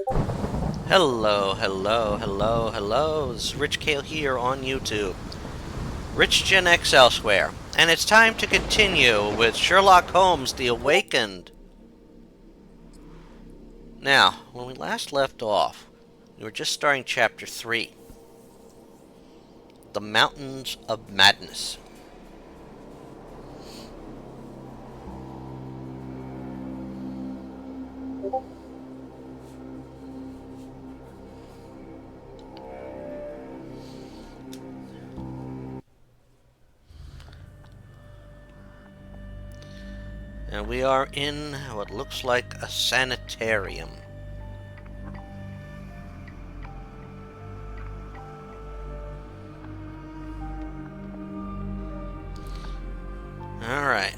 Hello, hello, hello, hello. This is Rich Kale here on YouTube. Rich Gen X elsewhere. And it's time to continue with Sherlock Holmes The Awakened. Now, when we last left off, we were just starting Chapter 3. The Mountains of Madness. And we are in what looks like a sanitarium. Alright.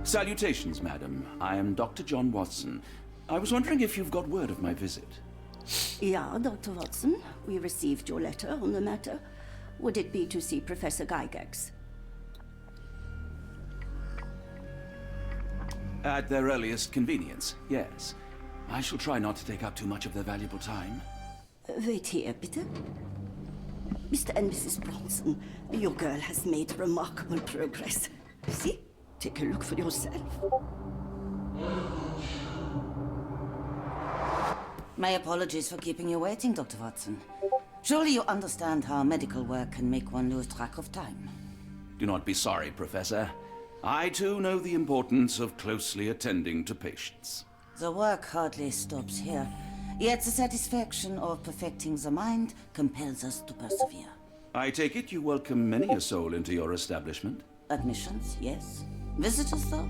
Salutations, madam. I am Dr. John Watson. I was wondering if you've got word of my visit. Yeah, Dr. Watson. We received your letter on the matter. Would it be to see Professor Gygax? At their earliest convenience, yes. I shall try not to take up too much of their valuable time. Wait here, bitte. Mr. and Mrs. Bronson, your girl has made remarkable progress. See? Take a look for yourself. My apologies for keeping you waiting, Dr. Watson. Surely you understand how medical work can make one lose track of time. Do not be sorry, Professor. I too know the importance of closely attending to patients. The work hardly stops here, yet the satisfaction of perfecting the mind compels us to persevere. I take it you welcome many a soul into your establishment? Admissions, yes. Visitors, though?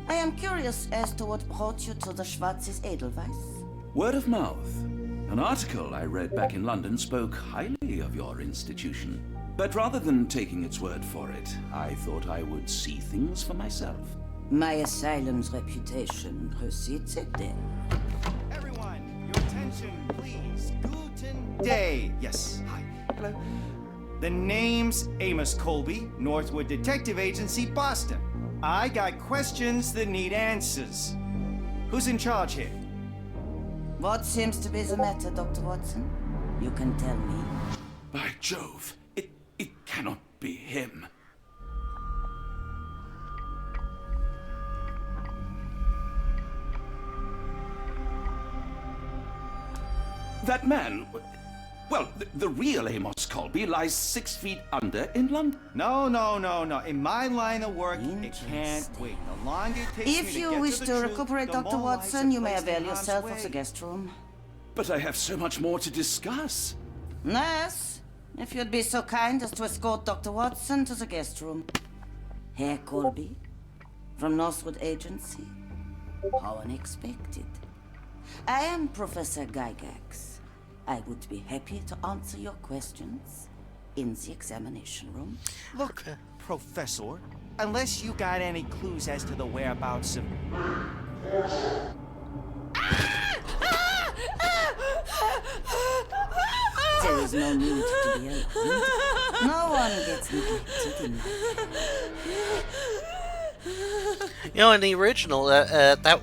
I am curious as to what brought you to the Schwarzes Edelweiss. Word of mouth. An article I read back in London spoke highly of your institution. But rather than taking its word for it, I thought I would see things for myself. My asylum's reputation precedes it, then. Everyone, your attention, please. Guten Day. Yes, hi. Hello. The name's Amos Colby, Northwood Detective Agency, Boston. I got questions that need answers. Who's in charge here? What seems to be the matter, Dr. Watson? You can tell me. By Jove, it cannot be him. That man, well, the real Amos Colby lies 6 feet under in London. No. In my line of work, it can't wait. The longer it takes me If to you get wish to to the truth, recuperate, the Dr. more lives Watson, are you may placed in avail harm's yourself way. of the guest room. But I have so much more to discuss. Nurse, if you'd be so kind as to escort Dr. Watson to the guest room. Herr Colby, from Northwood Agency. How unexpected. I am Professor Gygax. I would be happy to answer your questions in the examination room. Look, Professor, unless you got any clues as to the whereabouts of... There is no need to be alarmed. No one gets neglected in life. You know, in the original, that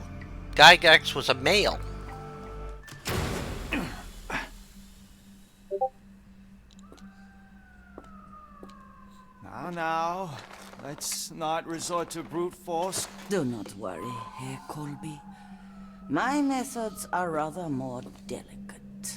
Gygax was a male. Now, let's not resort to brute force. Do not worry, Herr Colby. My methods are rather more delicate.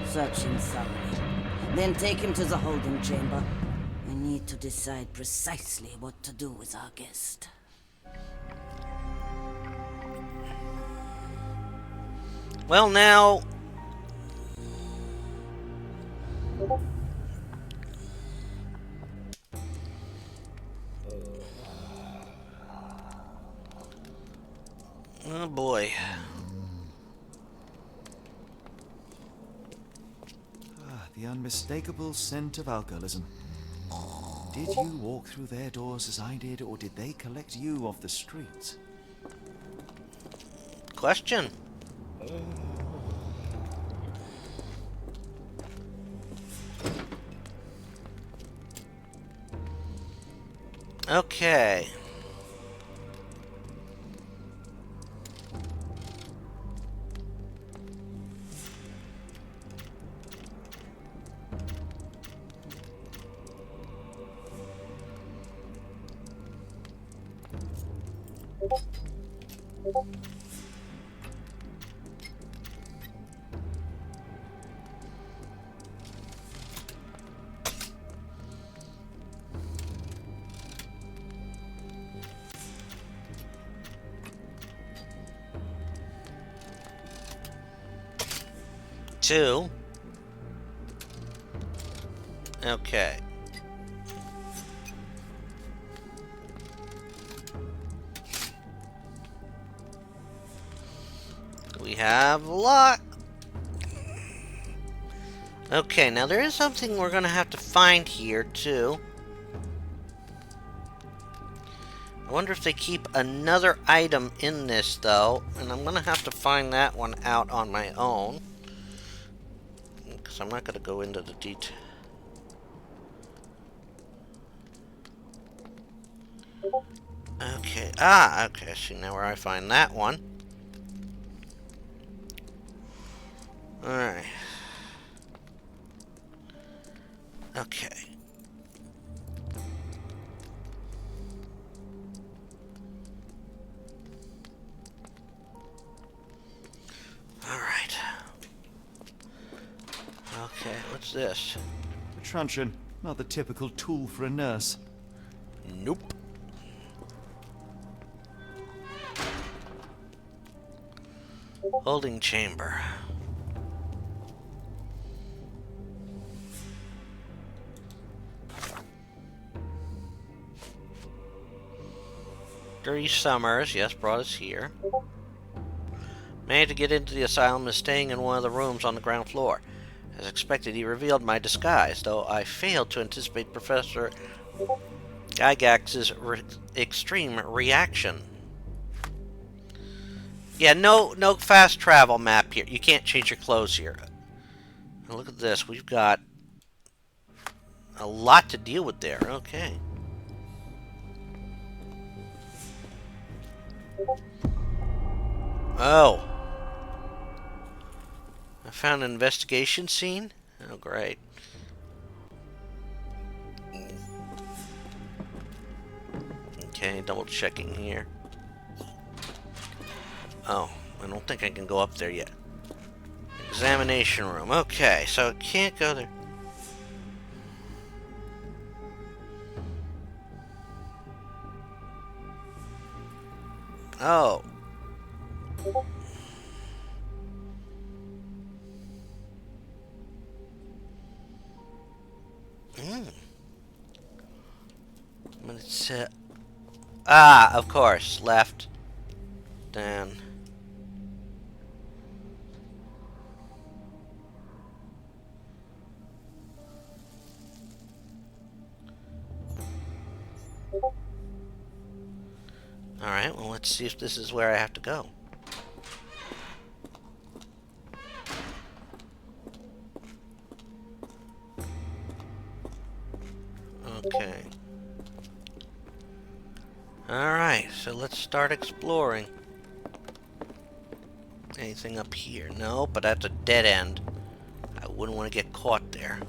Search him thoroughly. Then take him to the holding chamber. We need to decide precisely what to do with our guest. Well, now... Oh boy. The unmistakable scent of alcoholism. Did you walk through their doors as I did, or did they collect you off the streets? question. Okay. Two. Okay. We have luck. Okay, now there is something we're gonna have to find here, too. I wonder if they keep another item in this, though, and I'm gonna have to find that one out on my own. Because I'm not gonna go into the detail. Okay, okay, see now where I find that one. Alright. Okay. Alright. Okay, what's this? A truncheon, not the typical tool for a nurse. Nope. Holding chamber. Dirty Summers, yes, brought us here. Managed to get into the asylum is staying in one of the rooms on the ground floor. As expected, he revealed my disguise, though I failed to anticipate Professor Gygax's extreme reaction. Yeah, no fast travel map here. You can't change your clothes here. Now look at this. We've got a lot to deal with there. Okay. Oh. I found an investigation scene? Oh, great. Okay, double checking here. Oh, I don't think I can go up there yet. Examination room. Okay, so I can't go there. Oh. But it's, of course. Left. Down. Alright, well, let's see if this is where I have to go. Okay. Alright, so let's start exploring. Anything up here? No, but that's a dead end. I wouldn't want to get caught there.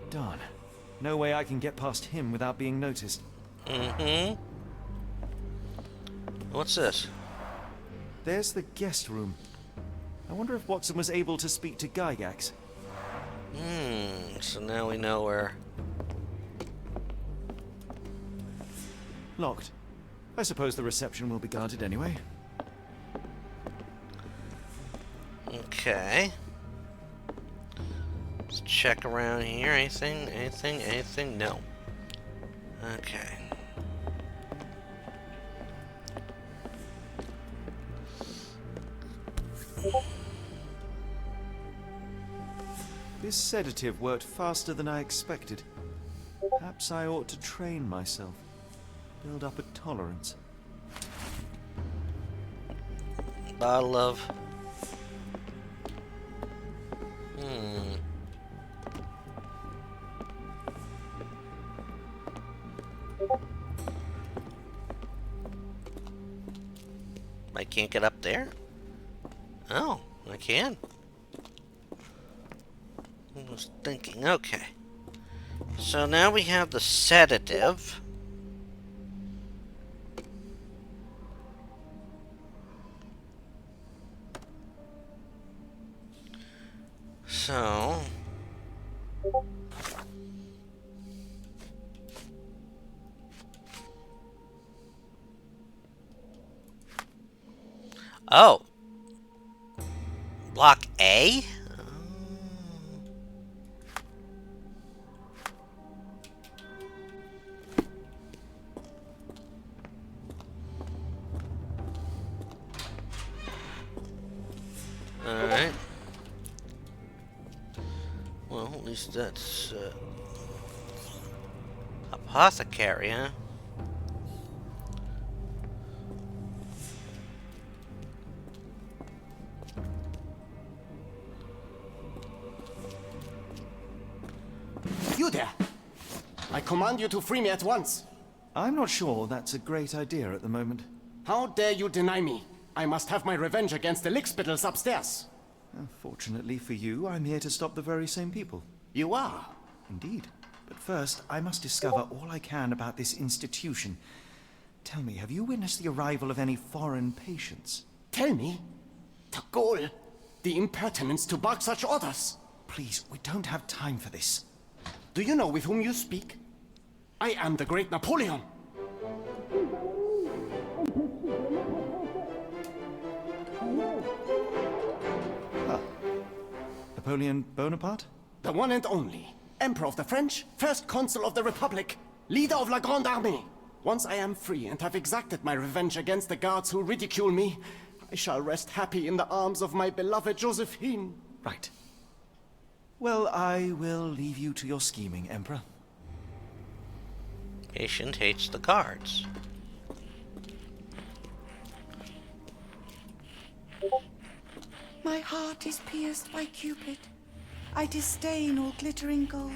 Darn. No way I can get past him without being noticed. Mm-hmm. What's this? There's the guest room. I wonder if Watson was able to speak to Gygax. So now we know where... Locked. I suppose the reception will be guarded anyway. Okay. Let's check around here. Anything? No. Okay. This sedative worked faster than I expected. Perhaps I ought to train myself. build up a tolerance. Bottle of... I can't get up there? Oh, I can. I was thinking, okay. So now we have the sedative. So... Oh. Block A? Alright. Well, at least that's... apothecary, huh? You there! I command you to free me at once. I'm not sure that's a great idea at the moment. How dare you deny me? I must have my revenge against the lickspittles upstairs. Fortunately for you, I'm here to stop the very same people. You are? Indeed. But first, I must discover all I can about this institution. Tell me, have you witnessed the arrival of any foreign patients? Tell me? The gall, the impertinence to bark such orders. Please, we don't have time for this. Do you know with whom you speak? I am the great Napoleon. Napoleon Bonaparte? The one and only. Emperor of the French, first consul of the Republic, leader of La Grande Armée. Once I am free and have exacted my revenge against the guards who ridicule me, I shall rest happy in the arms of my beloved Josephine. Right. Well, I will leave you to your scheming, Emperor. Patient hates the guards. My heart is pierced by Cupid. I disdain all glittering gold.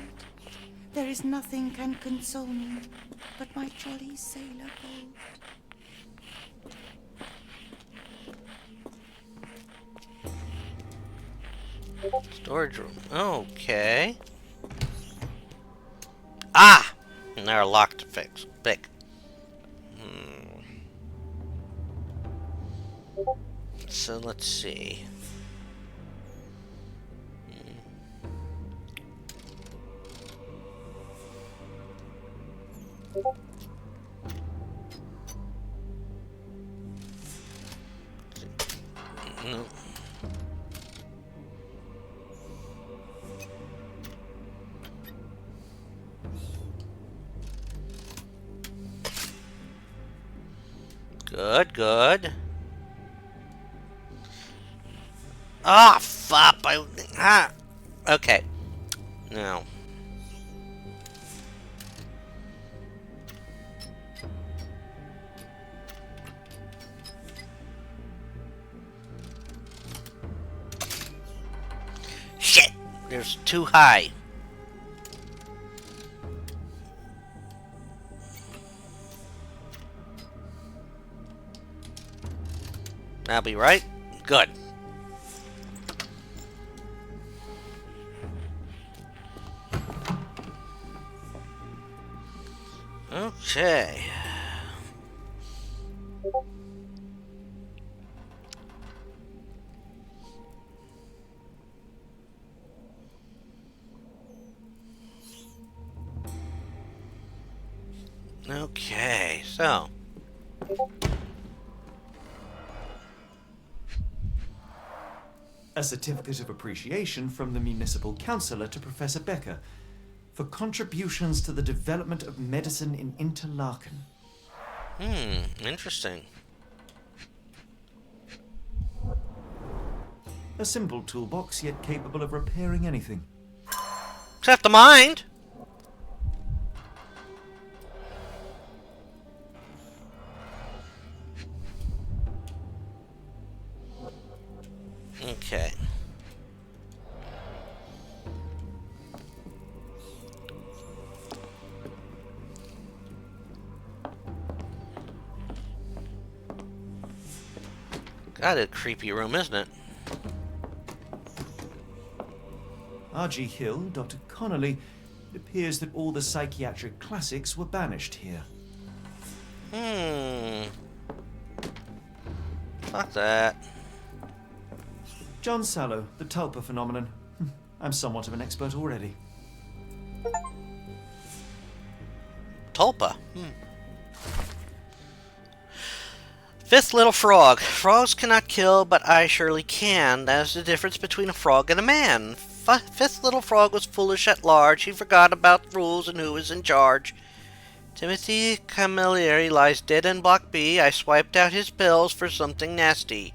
There is nothing can console me but my jolly sailor bold. Storage room. Okay. Ah! And they're locked to fix. Pick. So let's see. No. Good, good. Ah, fuck! Okay. Now. Shit! There's too high. That'll be right. Good. Okay. Okay, so. A certificate of appreciation from the municipal councillor to Professor Becker for contributions to the development of medicine in Interlaken. Interesting. A simple toolbox, yet capable of repairing anything. Except the mind. Okay. God, a creepy room, isn't it? R.G. Hill, Dr. Connolly, it appears that all the psychiatric classics were banished here. Fuck that. John Sallow, the Tulpa phenomenon. I'm somewhat of an expert already. Tulpa. Fifth little frog. Frogs cannot kill, but I surely can. That is the difference between a frog and a man. Fifth little frog was foolish at large. He forgot about rules and who was in charge. Timothy Camilleri lies dead in Block B. I swiped out his pills for something nasty.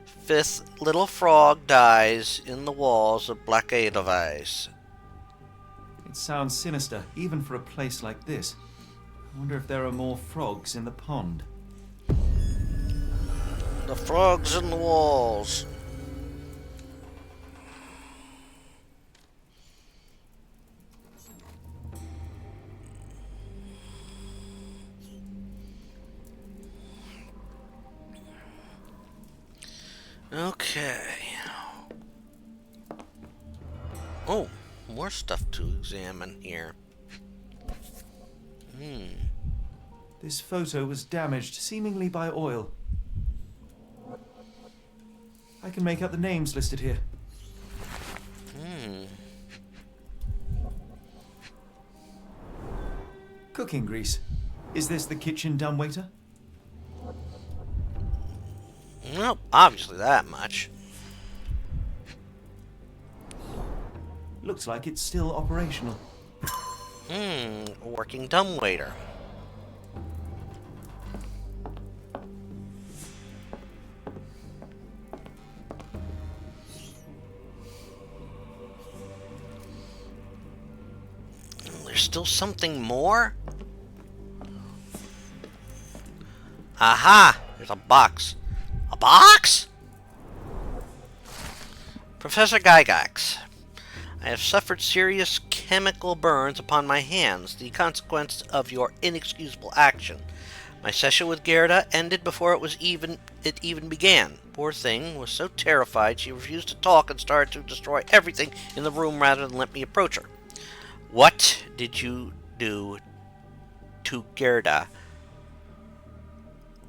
Fifth little frog dies in the walls of Black Edelweiss. It sounds sinister, even for a place like this. I wonder if there are more frogs in the pond. The frogs in the walls. Okay. Oh, more stuff to examine here. This photo was damaged, seemingly by oil. I can make out the names listed here. Cooking grease. Is this the kitchen dumbwaiter? Well, obviously that much. Looks like it's still operational. A working dumbwaiter. There's still something more? Aha! There's a box. A box? Professor Gygax, I have suffered serious chemical burns upon my hands, the consequence of your inexcusable action. My session with Gerda ended before it even began. Poor thing was so terrified she refused to talk and started to destroy everything in the room rather than let me approach her. What did you do to Gerda?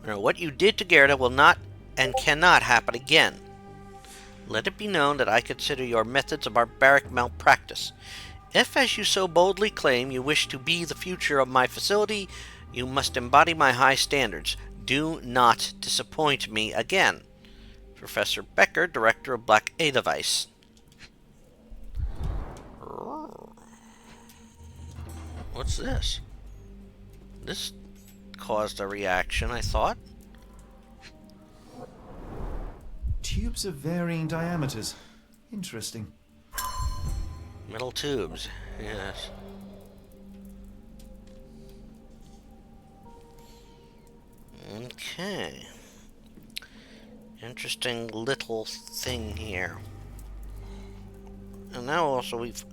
No, what you did to Gerda will not and cannot happen again. Let it be known that I consider your methods a barbaric malpractice. If, as you so boldly claim, you wish to be the future of my facility, you must embody my high standards. Do not disappoint me again. Professor Becker, Director of Black Edelweiss. What's this? This caused a reaction, I thought. Tubes of varying diameters. Interesting. Metal tubes, yes. Okay. Interesting little thing here. And now also we've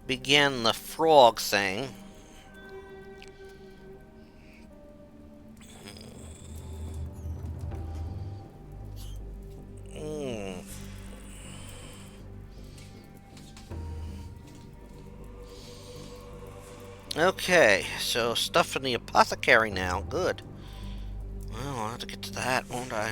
began the frog thing. Okay, so stuff in the apothecary now. Good. Well, I'll have to get to that, won't I?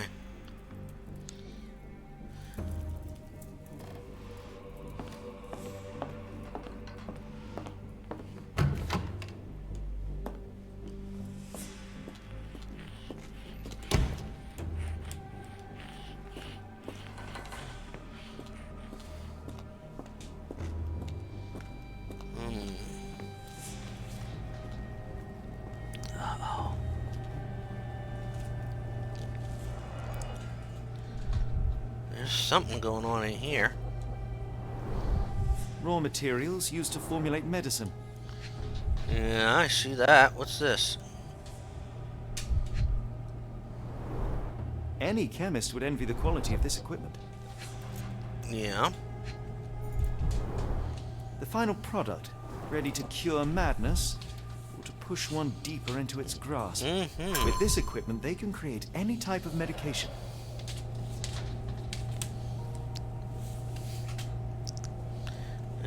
There's something going on in here. Raw materials used to formulate medicine. Yeah, I see that. What's this? Any chemist would envy the quality of this equipment. Yeah. The final product, ready to cure madness, or to push one deeper into its grasp. With this equipment, they can create any type of medication.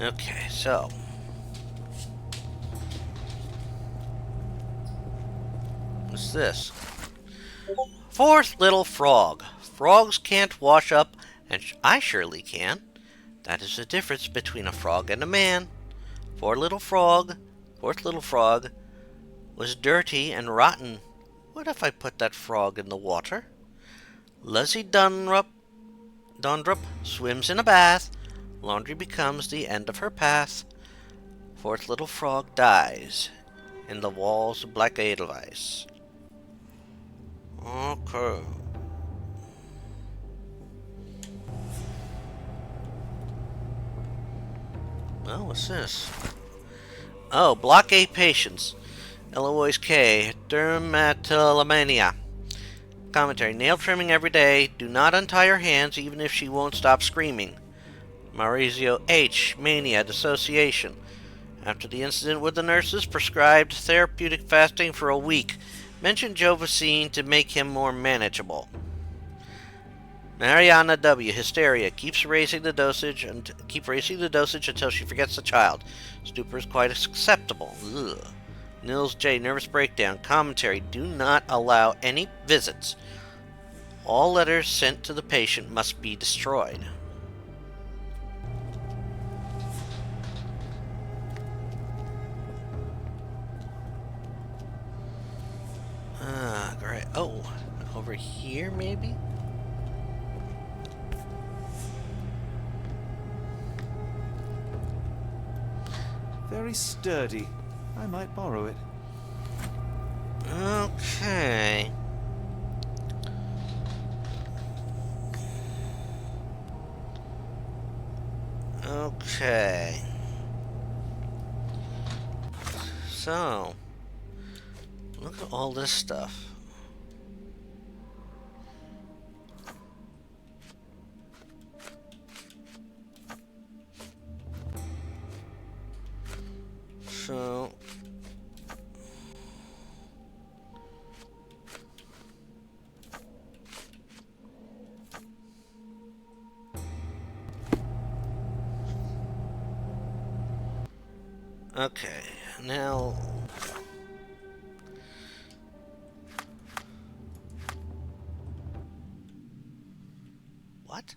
Okay, so. What's this? Fourth little frog. Frogs can't wash up, and I surely can. That is the difference between a frog and a man. Fourth little frog was dirty and rotten. What if I put that frog in the water? Lizzie Dundrup swims in a bath. Laundry becomes the end of her path. Fourth little frog dies in the walls of Black Edelweiss. Okay. Oh, what's this? Oh, Block A patients. Eloise K. Dermatillomania. Commentary. Nail trimming every day. Do not untie her hands even if she won't stop screaming. Maurizio H. Mania. Dissociation. After the incident with the nurses, prescribed therapeutic fasting for a week. Mentioned Jovacine to make him more manageable. Mariana W. Hysteria. Keep raising the dosage until she forgets the child. Stupor is quite acceptable. Ugh. Nils J. Nervous breakdown. Commentary. Do not allow any visits. All letters sent to the patient must be destroyed. Great. Oh, over here maybe? Very sturdy. I might borrow it. Okay. Okay. So, look at all this stuff. So, okay, now what?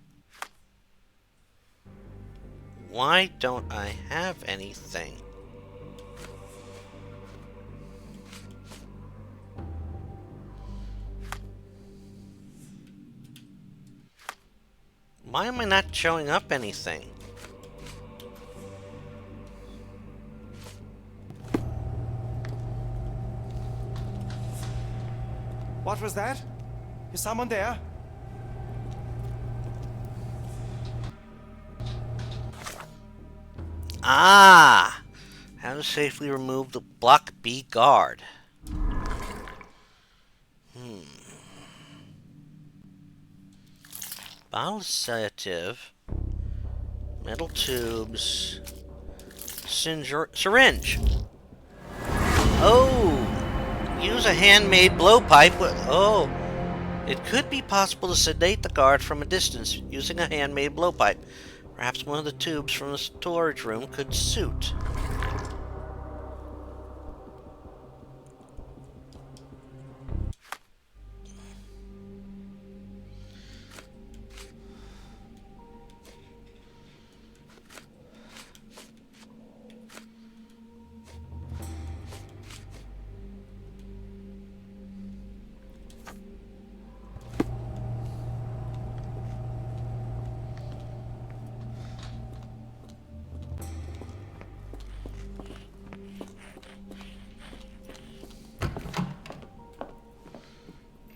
Why don't I have anything? Why am I not showing up anything? What was that? Is someone there? Ah! How to safely remove the Block B guard. Bottle sedative. Metal tubes. Syringe. Oh! Use a handmade blowpipe. Oh! It could be possible to sedate the guard from a distance using a handmade blowpipe. Perhaps one of the tubes from the storage room could suit.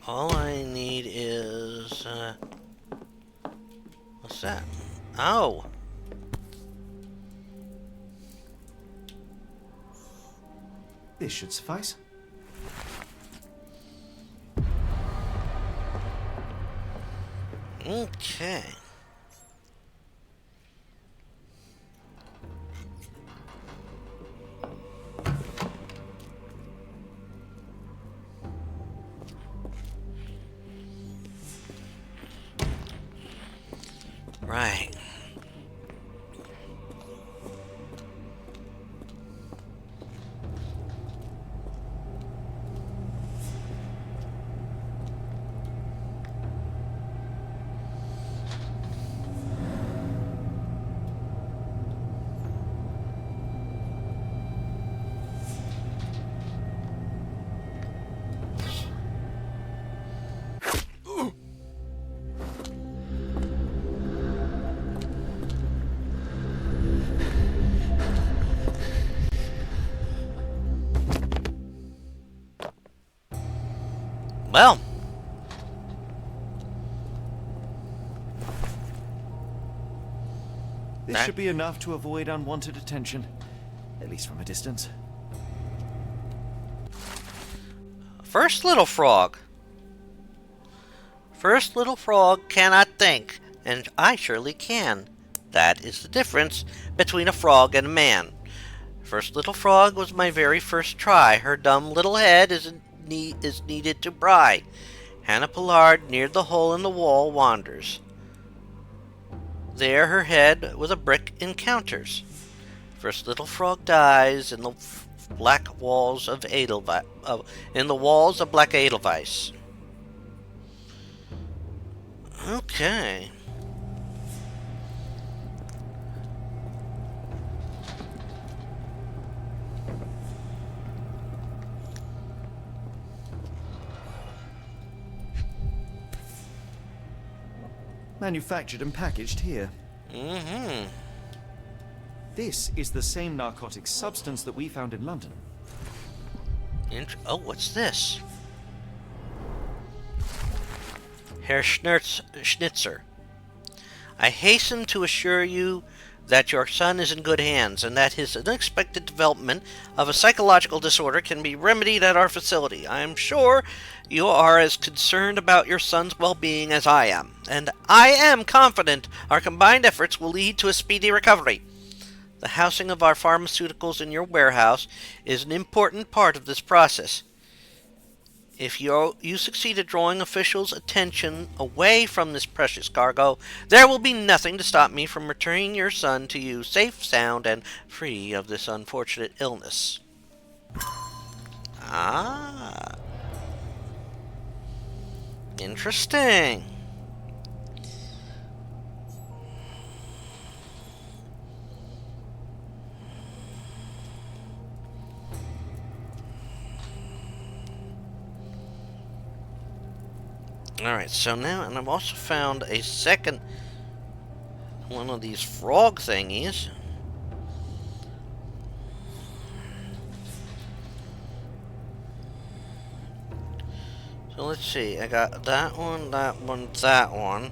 All I need is, what's that? Oh! This should suffice. Okay. Right. Well, This should be enough to avoid unwanted attention, at least from a distance. first little frog. First little frog cannot think, and I surely can. That is the difference between a frog and a man. First little frog was my very first try. Her dumb little head is needed to pry. Hannah Pollard, near the hole in the wall, wanders. There her head with a brick encounters. First little frog dies in the black walls of Edelweiss. In the walls of Black Edelweiss. Okay. Manufactured and packaged here. Mm-hmm. This is the same narcotic substance that we found in London. Oh, what's this? Herr Schnitzer, I hasten to assure you that your son is in good hands and that his unexpected development of a psychological disorder can be remedied at our facility. I am sure you are as concerned about your son's well-being as I am, and I am confident our combined efforts will lead to a speedy recovery. The housing of our pharmaceuticals in your warehouse is an important part of this process. If you succeed at drawing officials' attention away from this precious cargo, there will be nothing to stop me from returning your son to you safe, sound, and free of this unfortunate illness. Ah. Interesting. Alright, so now, and I've also found a second one of these frog thingies. So let's see, I got that one, that one, that one.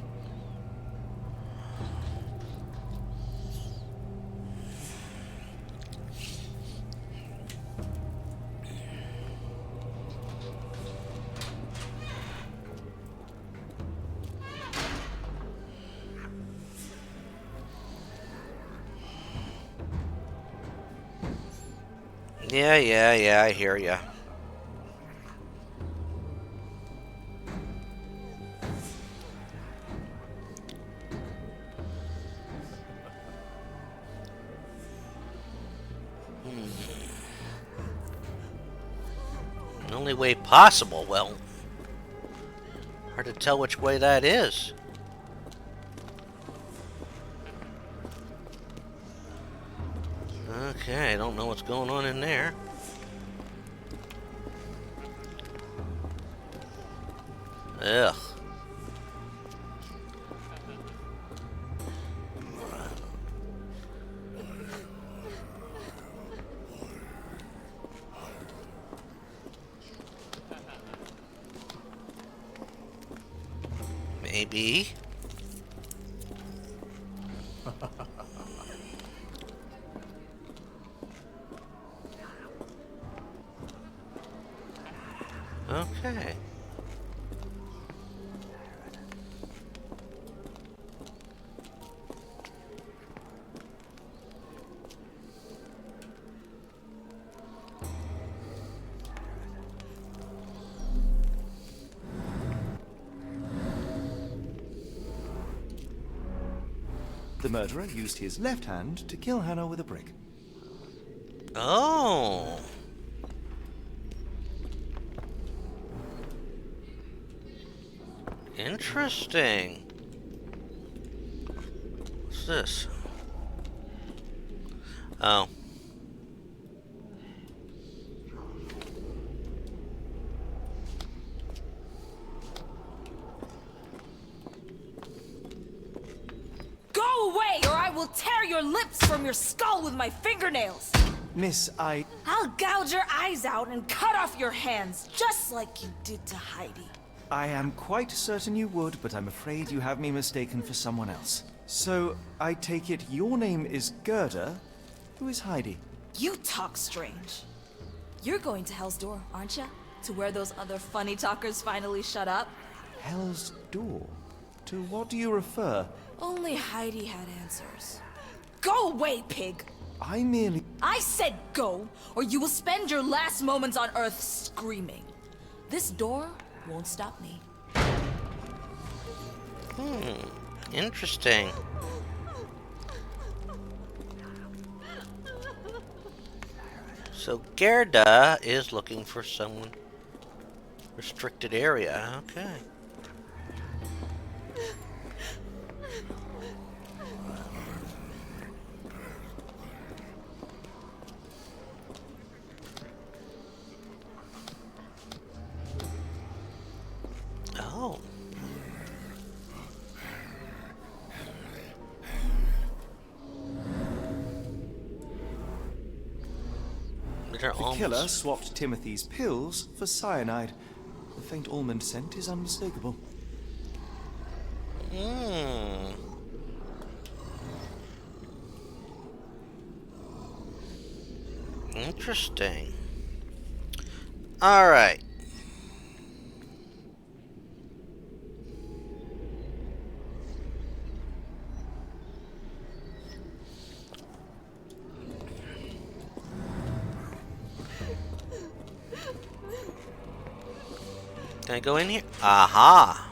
Yeah, I hear ya. The only way possible, well, hard to tell which way that is. Okay, I don't know what's going on in there. Ugh. Maybe. Okay. The murderer used his left hand to kill Hannah with a brick. Oh. Interesting. What's this? Oh. Go away, or I will tear your lips from your skull with my fingernails! Miss, I'll gouge your eyes out and cut off your hands, just like you did to Heidi. I am quite certain you would, but I'm afraid you have me mistaken for someone else. So, I take it your name is Gerda. Who is Heidi? You talk strange. You're going to Hell's Door, aren't you? To where those other funny talkers finally shut up? Hell's Door? To what do you refer? Only Heidi had answers. Go away, pig! I said go, or you will spend your last moments on Earth screaming. This door won't stop me. Interesting. So Gerda is looking for someone. Restricted area, okay. Oh. The killer swapped Timothy's pills for cyanide. The faint almond scent is unmistakable. Interesting. All right. Can I go in here? Aha!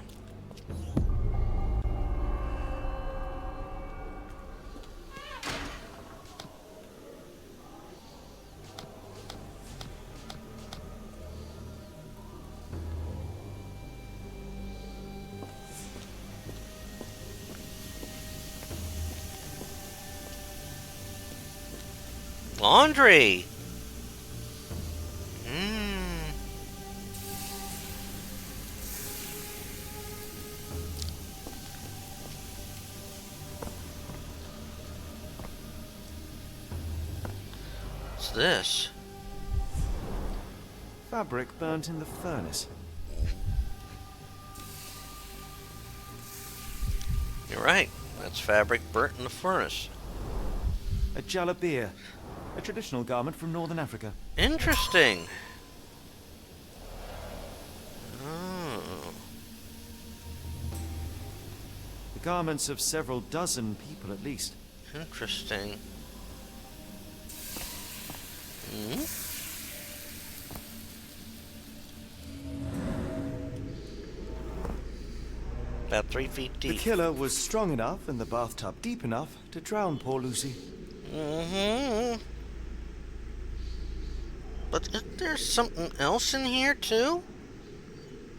Laundry! What's this? Fabric burnt in the furnace. You're right. That's fabric burnt in the furnace. A jalabia, a traditional garment from northern Africa. Interesting. Oh. The garments of several dozen people at least. Interesting. About 3 feet deep. The killer was strong enough and the bathtub deep enough to drown poor Lucy. But is there something else in here too?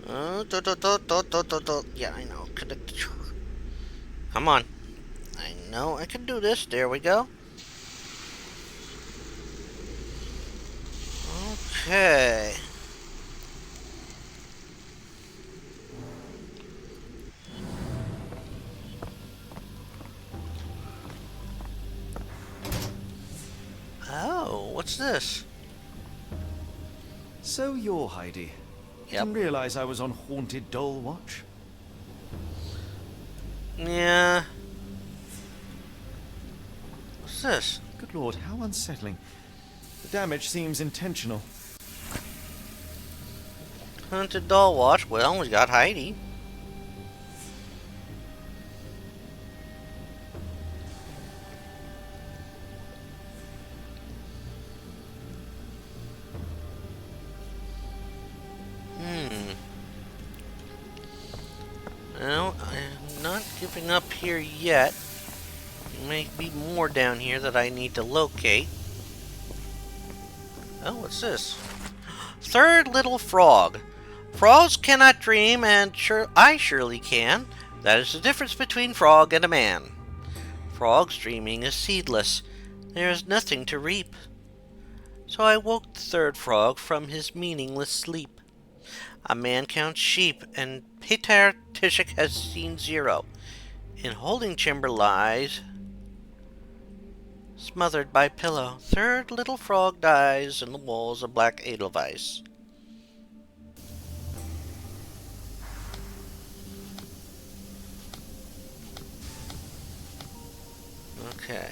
Yeah, I know. Come on. I know I can do this. There we go. Okay. Oh, what's this? So you're Heidi. Yep. Didn't realize I was on haunted doll watch. Yeah. What's this? Good lord, how unsettling. The damage seems intentional. Haunted doll watch. Well, we got Heidi. Well, I'm not giving up here yet. may be more down here that I need to locate. Oh, what's this? Third little frog. Frogs cannot dream, and I surely can. That is the difference between frog and a man. Frog's dreaming is seedless. There is nothing to reap. So I woke the third frog from his meaningless sleep. A man counts sheep, and Peter Tishik has seen 0. In holding chamber lies, smothered by pillow. Third little frog dies in the walls of Black Edelweiss. Okay.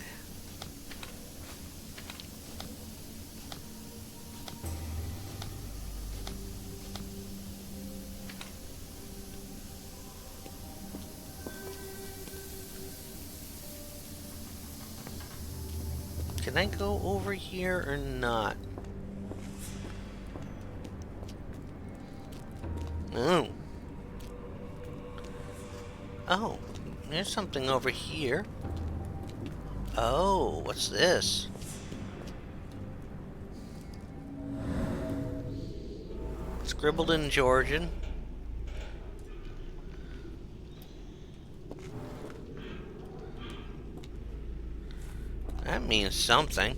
Can I go over here or not? Oh. Oh, there's something over here. Oh, what's this? Scribbled in Georgian. That means something.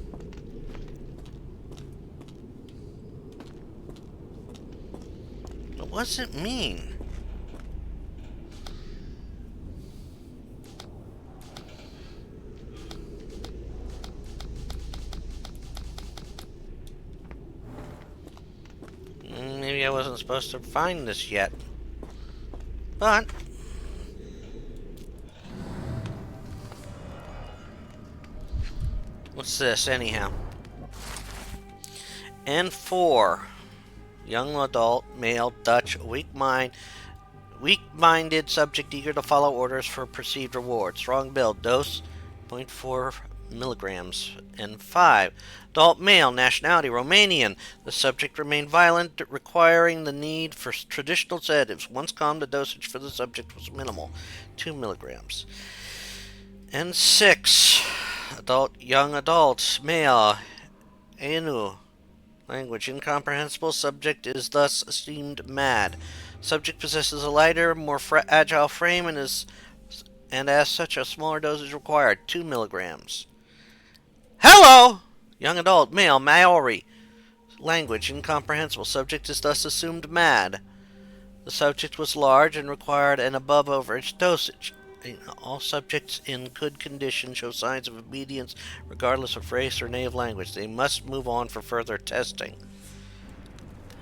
But what's it mean? Maybe I wasn't supposed to find this yet. But what's this, anyhow? N4. Young adult, male, Dutch, weak-minded subject eager to follow orders for perceived reward. Strong build, dose 0.4 milligrams. N5. Adult male, nationality, Romanian. The subject remained violent, requiring the need for traditional sedatives. Once calm, the dosage for the subject was minimal, 2 milligrams. N6. Young adult, male, Ainu. Language incomprehensible. Subject is thus esteemed mad. Subject possesses a lighter, more agile frame and as such a smaller dosage required, 2 milligrams. Hello! Young adult, male, Maori. Language incomprehensible. Subject is thus assumed mad. The subject was large and required an above average dosage. All subjects in good condition show signs of obedience regardless of race or native language. They must move on for further testing.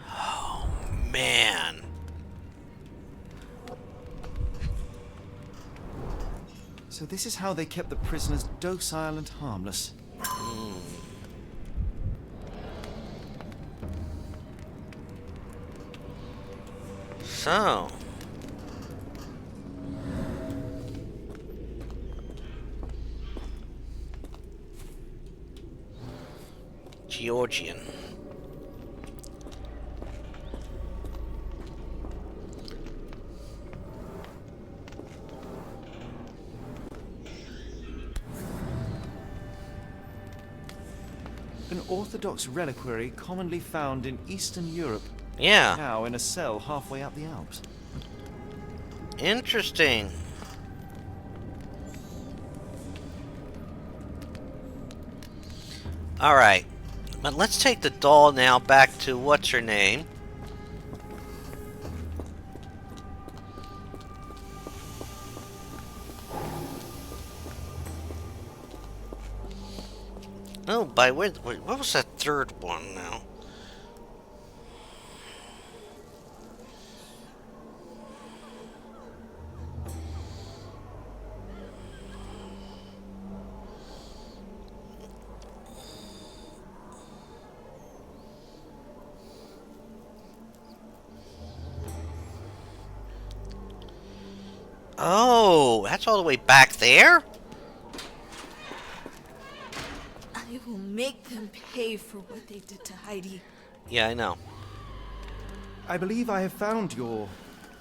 Oh, man. So this is how they kept the prisoners docile and harmless. So Georgian. An orthodox reliquary commonly found in Eastern Europe. Yeah. Now in a cell halfway up the Alps. Interesting. Alright. But let's take the doll now back to what's her name. Oh, what was that third one now? Oh, that's all the way back there? I will make them pay for what they did to Heidi. Yeah, I know. I believe I have found your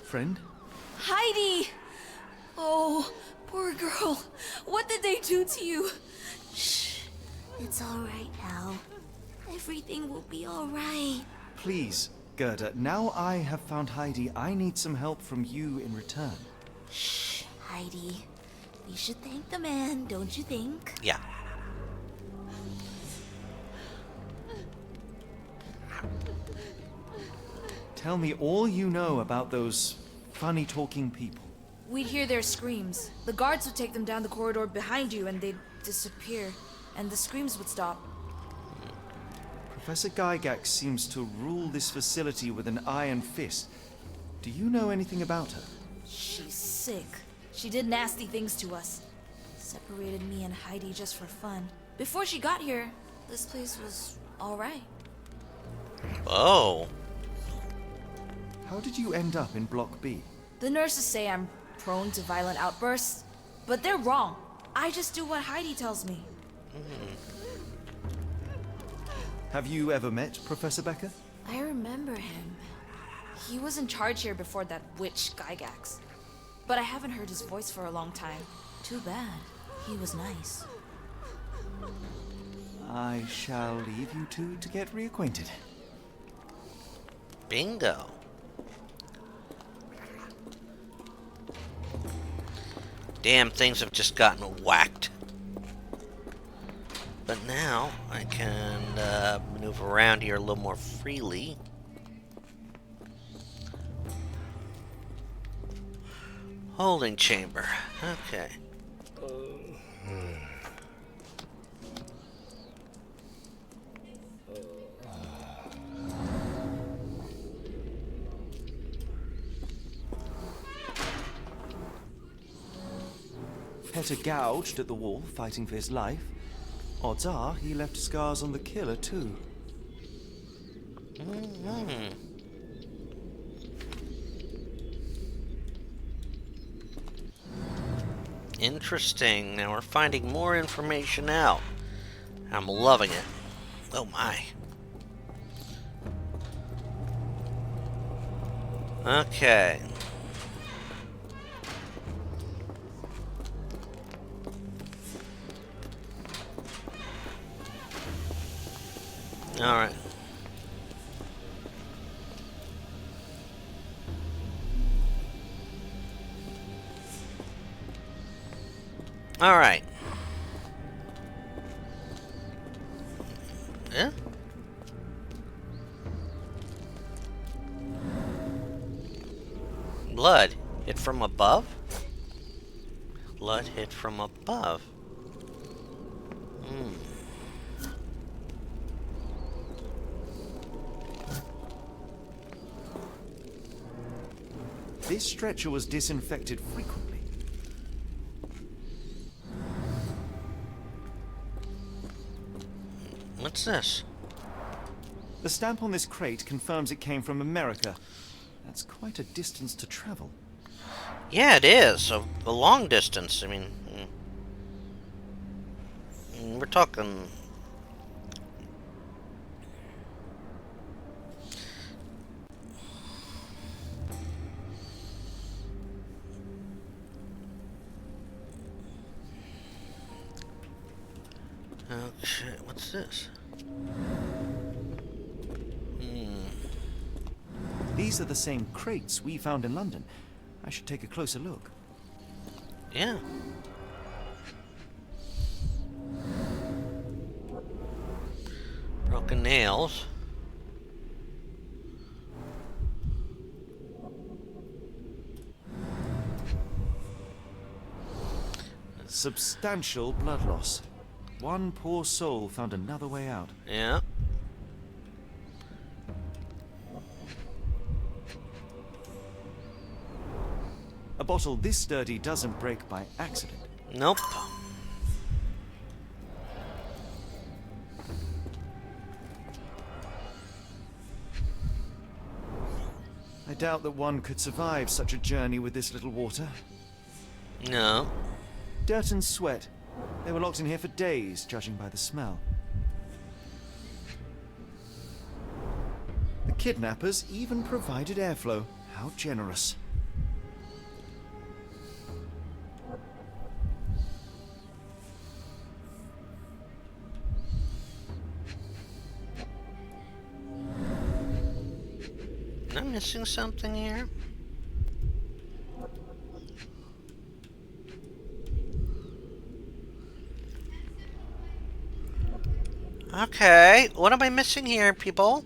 friend. Heidi! Oh, Poor girl. What did they do to you? Shh. It's all right now. Everything will be all right. Please, Gerda, now I have found Heidi, I need some help from you in return. Shh, Heidi. We should thank the man, don't you think? Yeah. Tell me all you know about those funny-talking people. We'd hear their screams. The guards would take them down the corridor behind you and they'd disappear. And the screams would stop. Professor Gygax seems to rule this facility with an iron fist. Do you know anything about her? She's sick. She did nasty things to us. Separated me and Heidi just for fun. Before she got here, this place was alright. Oh. How did you end up in Block B? The nurses say I'm prone to violent outbursts, but they're wrong. I just do what Heidi tells me. Have you ever met Professor Becker? I remember him. He was in charge here before that witch Gygax. But I haven't heard his voice for a long time. Too bad. He was nice. I shall leave you two to get reacquainted. Bingo. Damn, things have just gotten whacked. But now I can maneuver around here a little more freely. Holding chamber. Okay. Petter gouged at the wall, fighting for his life. Odds are he left scars on the killer, too. Interesting. Now we're finding more information out. I'm loving it. Oh my. Okay. All right. All right. Yeah. Blood hit from above? Blood hit from above. This stretcher was disinfected frequently. What's this? The stamp on this crate confirms it came from America. That's quite a distance to travel. Yeah, it is. A long distance. I mean, we're talking... Okay, what's this? These are the same crates we found in London. I should take a closer look. Yeah. Broken nails. Substantial blood loss. One poor soul found another way out. Yeah. A bottle this sturdy doesn't break by accident. Nope. I doubt that one could survive such a journey with this little water. No. Dirt and sweat. They were locked in here for days, judging by the smell. The kidnappers even provided airflow. How generous. I missing something here? Okay, what am I missing here, people?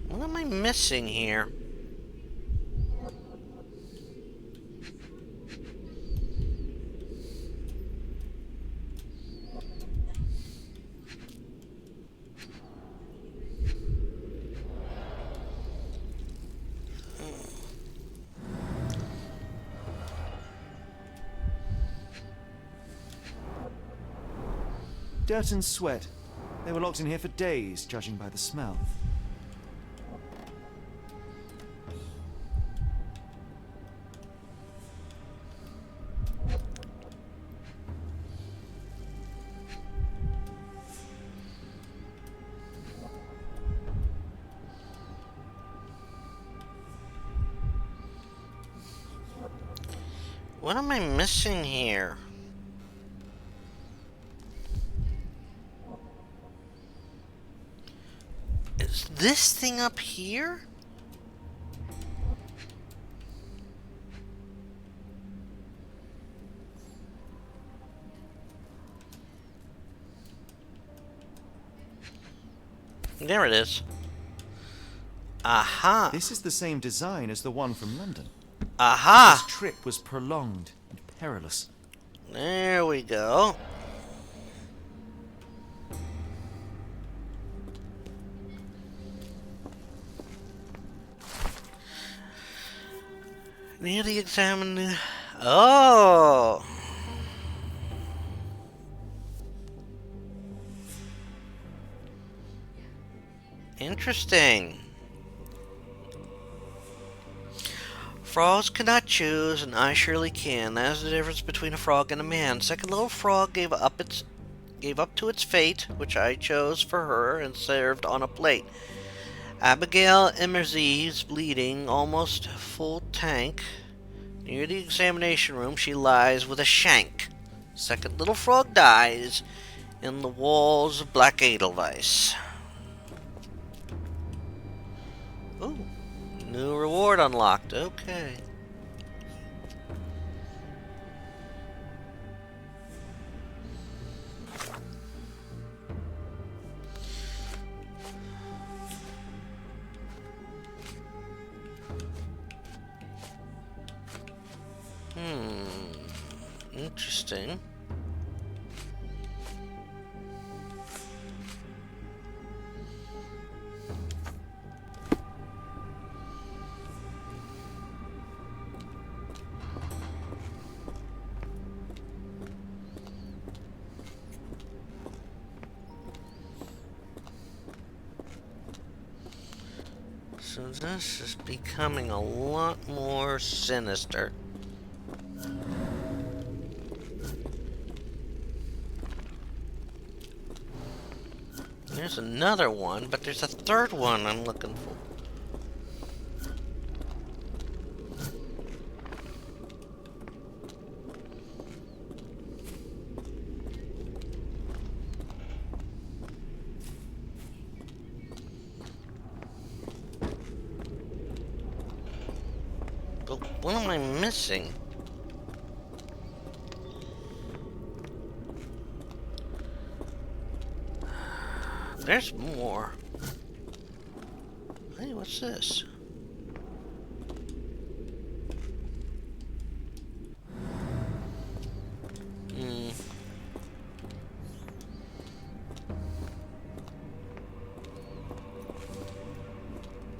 What am I missing here? Dirt and sweat. They were locked in here for days, judging by the smell. What am I missing here? Is this thing up here? There it is. Aha! This is the same design as the one from London. Aha! This trip was prolonged and perilous. There we go. Need to examine the... Oh! Interesting. Frogs cannot choose, and I surely can. That is the difference between a frog and a man. Second little frog gave up to its fate, which I chose for her and served on a plate. Abigail Emerzy's bleeding, almost full tank. Near the examination room, she lies with a shank. Second little frog dies in the walls of Black Edelweiss. Ooh, new reward unlocked. Okay. Interesting. So this is becoming a lot more sinister. There's another one, but there's a third one I'm looking for. But what am I missing? There's more. Hey, what's this?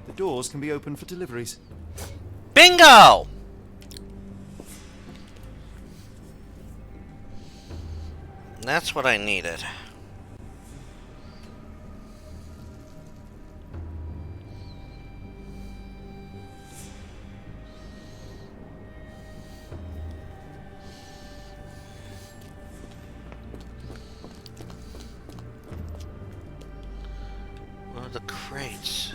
The doors can be opened for deliveries. Bingo! That's what I needed. What are the crates?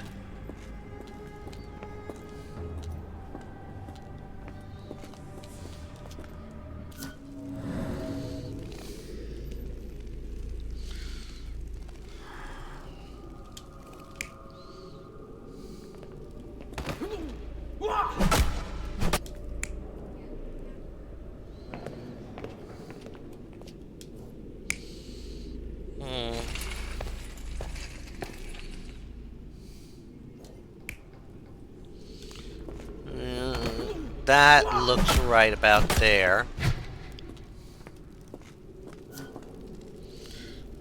That looks right about there.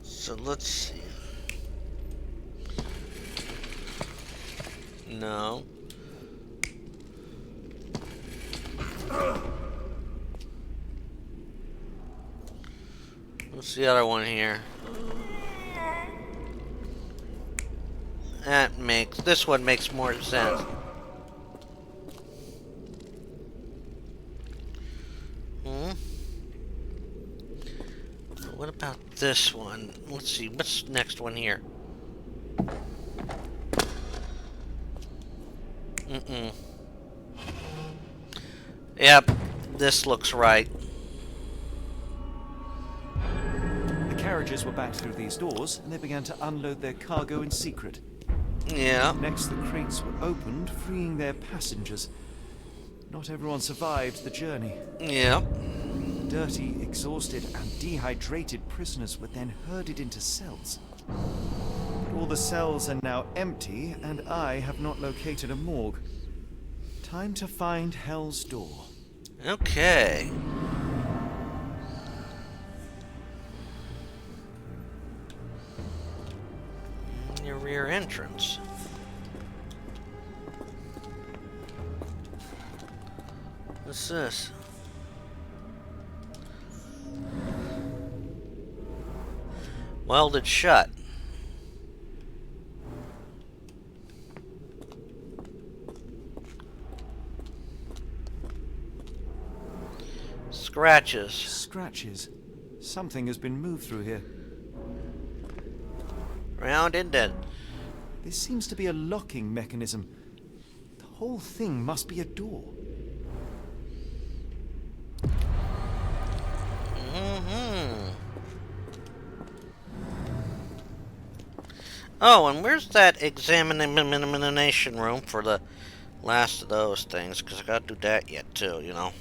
So let's see. No. What's the other one here? This one makes more sense. What about this one? Let's see, what's the next one here? Yep, this looks right. The carriages were backed through these doors, and they began to unload their cargo in secret. Yeah. Next, the crates were opened, freeing their passengers. Not everyone survived the journey. Yeah. Dirty, exhausted, and dehydrated prisoners were then herded into cells. But all the cells are now empty, and I have not located a morgue. Time to find Hell's Door. Okay. Your rear entrance. What's this? Welded shut. Scratches. Scratches. Something has been moved through here. Round indent. This seems to be a locking mechanism. The whole thing must be a door. Oh, and where's that examination room for the last of those things? Because I gotta do that yet, too, you know.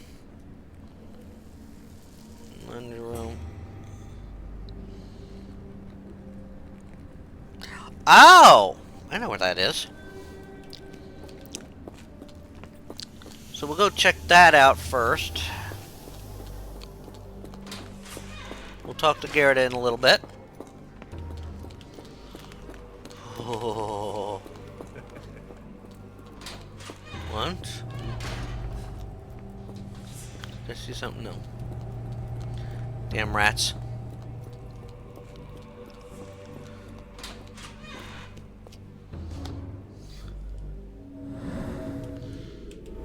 Laundry room. Oh! I know where that is. So we'll go check that out first. We'll talk to Garrett in a little bit. Oh. What? Did I see something? No. Damn rats.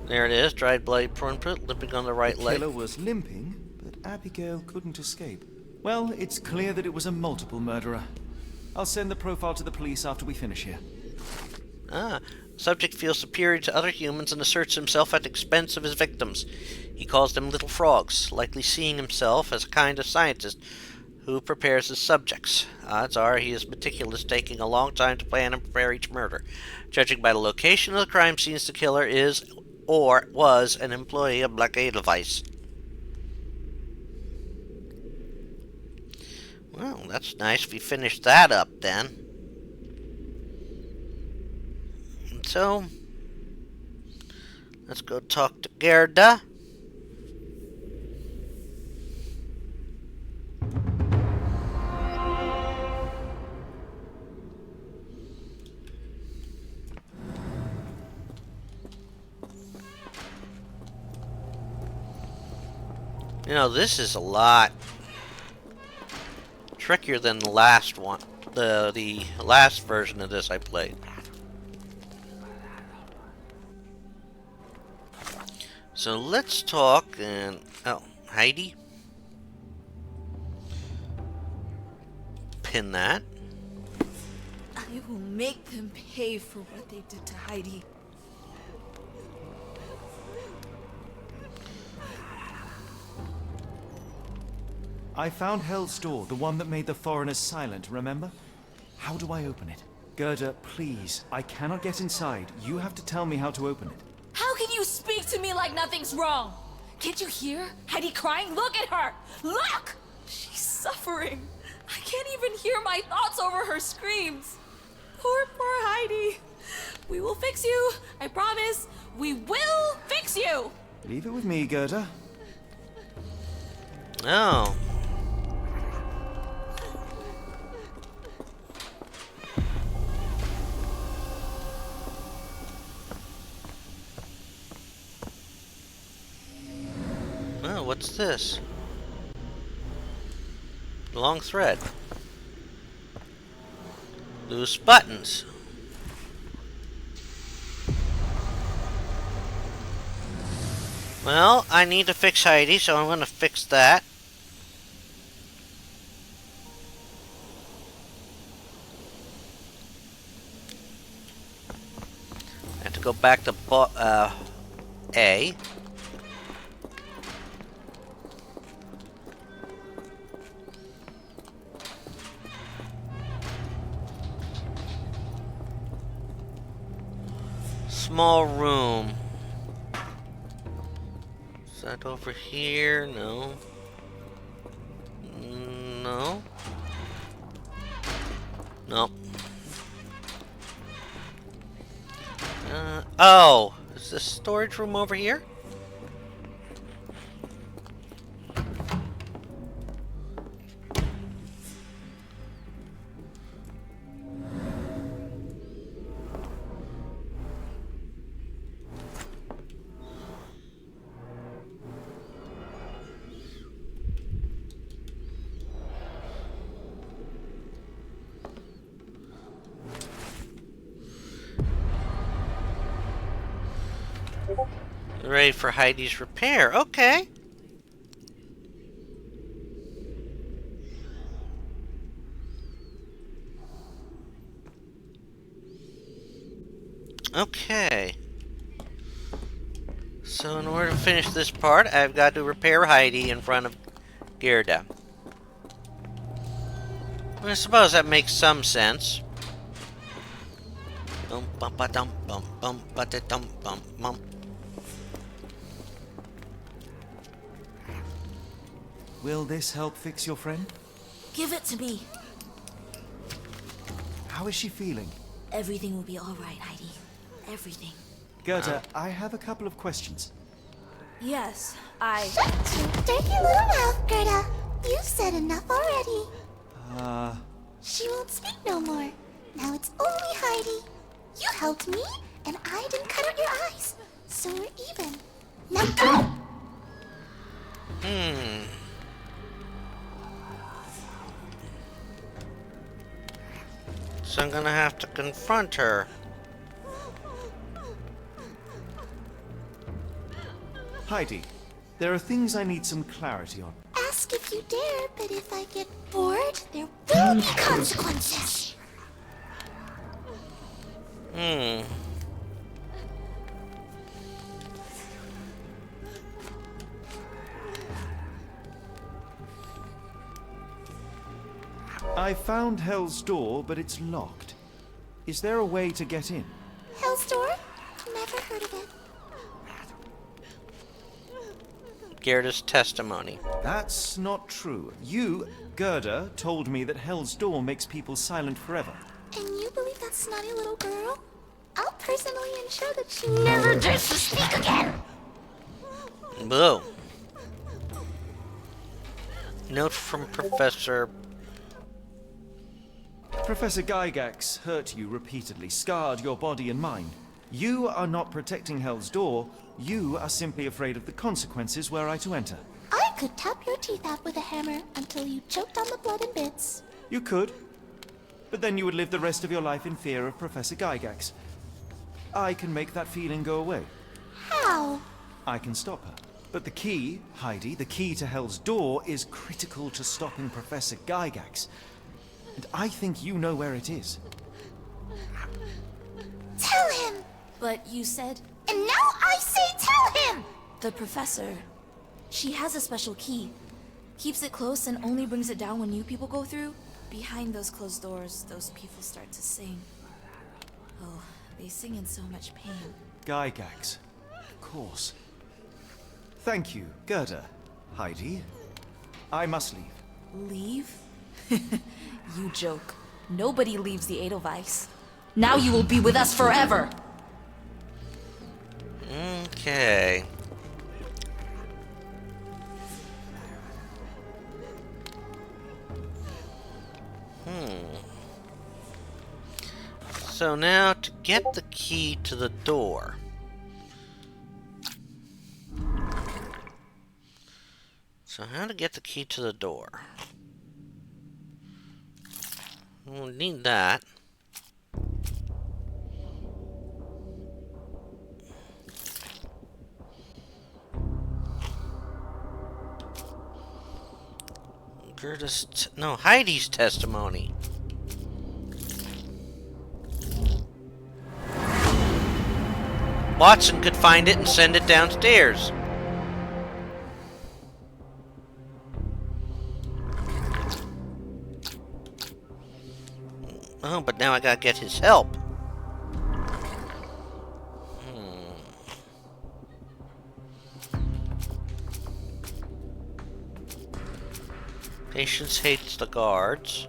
There it is, dried bloody print, limping on the right The leg. killer was limping, but Abigail couldn't escape. Well, it's clear that it was a multiple murderer. I'll send the profile to the police after we finish here. Subject feels superior to other humans and asserts himself at the expense of his victims. He calls them little frogs, likely seeing himself as a kind of scientist who prepares his subjects. Odds are he is meticulous, taking a long time to plan and prepare each murder. Judging by the location of the crime scenes, the killer is or was an employee of Black Edelweiss. Well, that's nice. We finished that up then. so let's go talk to Gerda. You know, this is a lot trickier than the last one. The last version of this I played. So let's talk and... Oh, Heidi? Pin that. I will make them pay for what they did to Heidi. I found Hell's Door, the one that made the foreigners silent, remember? How do I open it? Gerda, please. I cannot get inside. You have to tell me how to open it. How can you speak to me like nothing's wrong? Can't you hear Heidi crying? Look at her! Look! She's suffering. I can't even hear my thoughts over her screams. Poor Heidi. We will fix you. I promise. We will fix you! Leave it with me, Gerda. Oh. Oh, what's this? Long thread. Loose buttons. Well, I need to fix Heidi, so I'm going to fix that. I have to go back to A. Small room. Is that over here? No. No. Nope. Oh! Is this storage room over here? Ready for Heidi's repair. Okay. Okay. So in order to finish this part, I've got to repair Heidi in front of Gerda. I suppose that makes some sense. Bum bum ba dum bum bum ba da dum bum bum. Will this help fix your friend? Give it to me. How is she feeling? Everything will be all right, Heidi. Everything. Gerda, I have a couple of questions. Yes, Dirty little mouth, Gerda. You've said enough already. She won't speak no more. Now it's only Heidi. You helped me, and I didn't cut out your eyes. So we're even. Now go! So I'm gonna have to confront her. Heidi, there are things I need some clarity on. Ask if you dare, but if I get bored, there will be consequences. I found Hell's Door, but it's locked. Is there a way to get in? Hell's Door? Never heard of it. Gerda's testimony. That's not true. You, Gerda, told me that Hell's Door makes people silent forever. And you believe that snotty little girl? I'll personally ensure that she never dares to speak again. Boo. Note from Professor... Professor Gygax hurt you repeatedly, scarred your body and mind. You are not protecting Hell's Door. You are simply afraid of the consequences were I to enter. I could tap your teeth out with a hammer until you choked on the blood in bits. You could. But then you would live the rest of your life in fear of Professor Gygax. I can make that feeling go away. How? I can stop her. But the key, Heidi, the key to Hell's Door is critical to stopping Professor Gygax. And I think you know where it is. Tell him! But you said... And now I say tell him! The professor... She has a special key. Keeps it close and only brings it down when new people go through. Behind those closed doors, those people start to sing. Oh, they sing in so much pain. Gygax. Of course. Thank you, Gerda. Heidi. I must leave. Leave? You joke. Nobody leaves the Edelweiss. Now you will be with us forever! Okay. So now to get the key to the door. So how to get the key to the door? We'll need that. Heidi's testimony. Watson could find it and send it downstairs. Oh, but now I gotta get his help. Patience hates the guards.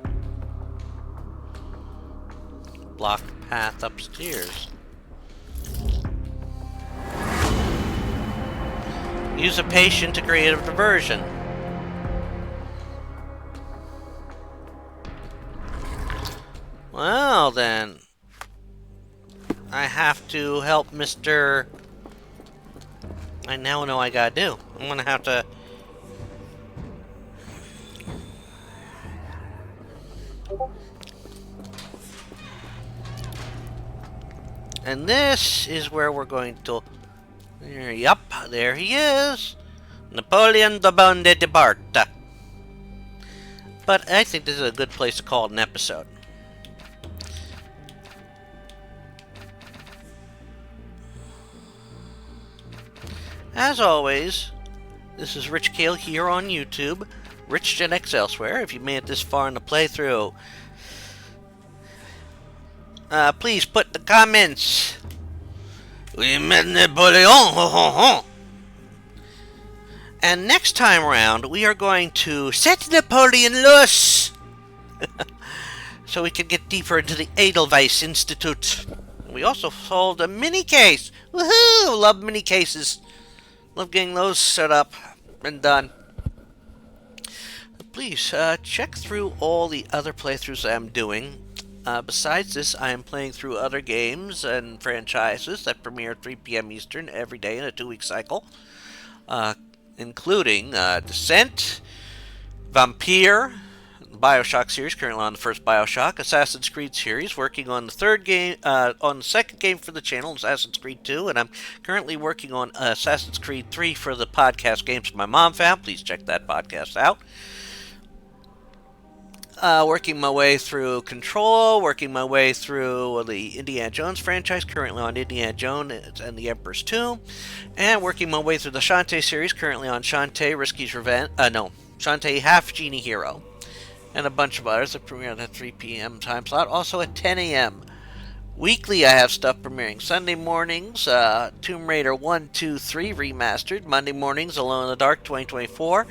Blocked path upstairs. Use a patient to create a diversion. Well then, I have to help Mr. I now know what I gotta do. I'm gonna have to... And this is where we're going to... Yup, there he is. Napoleon the Bonaparte. But I think this is a good place to call it an episode. As always, this is Rich Kale here on YouTube, Rich Gen X elsewhere. If you made it this far in the playthrough, please put in the comments, "We met Napoleon!" Ho, ho, ho. And next time around, we are going to set Napoleon loose, so we can get deeper into the Edelweiss Institute. We also solved a mini case. Woohoo! Love mini cases. Love getting those set up and done. Please check through all the other playthroughs I'm doing. Besides this, I am playing through other games and franchises that premiere at 3 p.m. Eastern every day in a 2-week cycle, including Descent, Vampire, the Bioshock series, currently on the first Bioshock, Assassin's Creed series, working on the third game, on the second game for the channel, Assassin's Creed 2, and I'm currently working on Assassin's Creed 3 for the podcast Games My Mom Found. Please check that podcast out. Working my way through Control, working my way through the Indiana Jones franchise, currently on Indiana Jones and the Emperor's Tomb, and working my way through the Shantae series, currently on Shantae, Risky's Revenge, Shantae Half Genie Hero, and a bunch of others that premiere at a 3 p.m. time slot, also at 10 a.m. Weekly, I have stuff premiering Sunday mornings, Tomb Raider 1, 2, 3 Remastered, Monday mornings, Alone in the Dark 2024,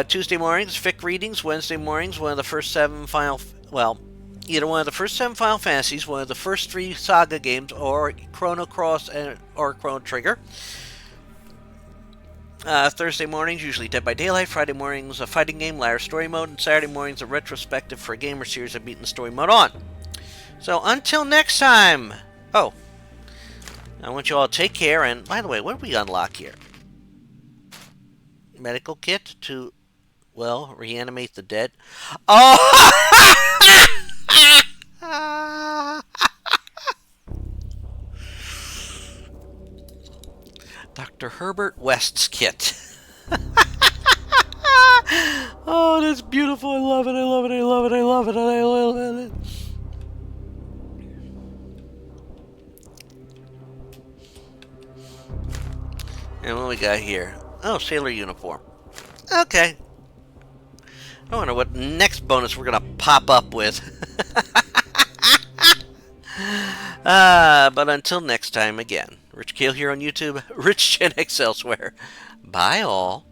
Tuesday mornings, fic readings. Wednesday mornings, one of the first 7 final... Well, either one of the first 7 Final Fantasies, one of the first 3 Saga games, or Chrono Cross or Chrono Trigger. Thursday mornings, usually Dead by Daylight. Friday mornings, a fighting game, ladder story mode. And Saturday mornings, a retrospective for a game or series I've beaten the story mode on. So until next time. Oh, I want you all to take care. And by the way, what did we unlock here? Medical kit to, well, reanimate the dead. Oh! Dr. Herbert West's kit. Oh, that's beautiful. I love it. I love it. I love it. I love it. I love it. And what we got here? Oh, sailor uniform. Okay. I wonder what next bonus we're going to pop up with. But until next time, again, Rich Kale here on YouTube, Rich Gen X elsewhere. Bye all.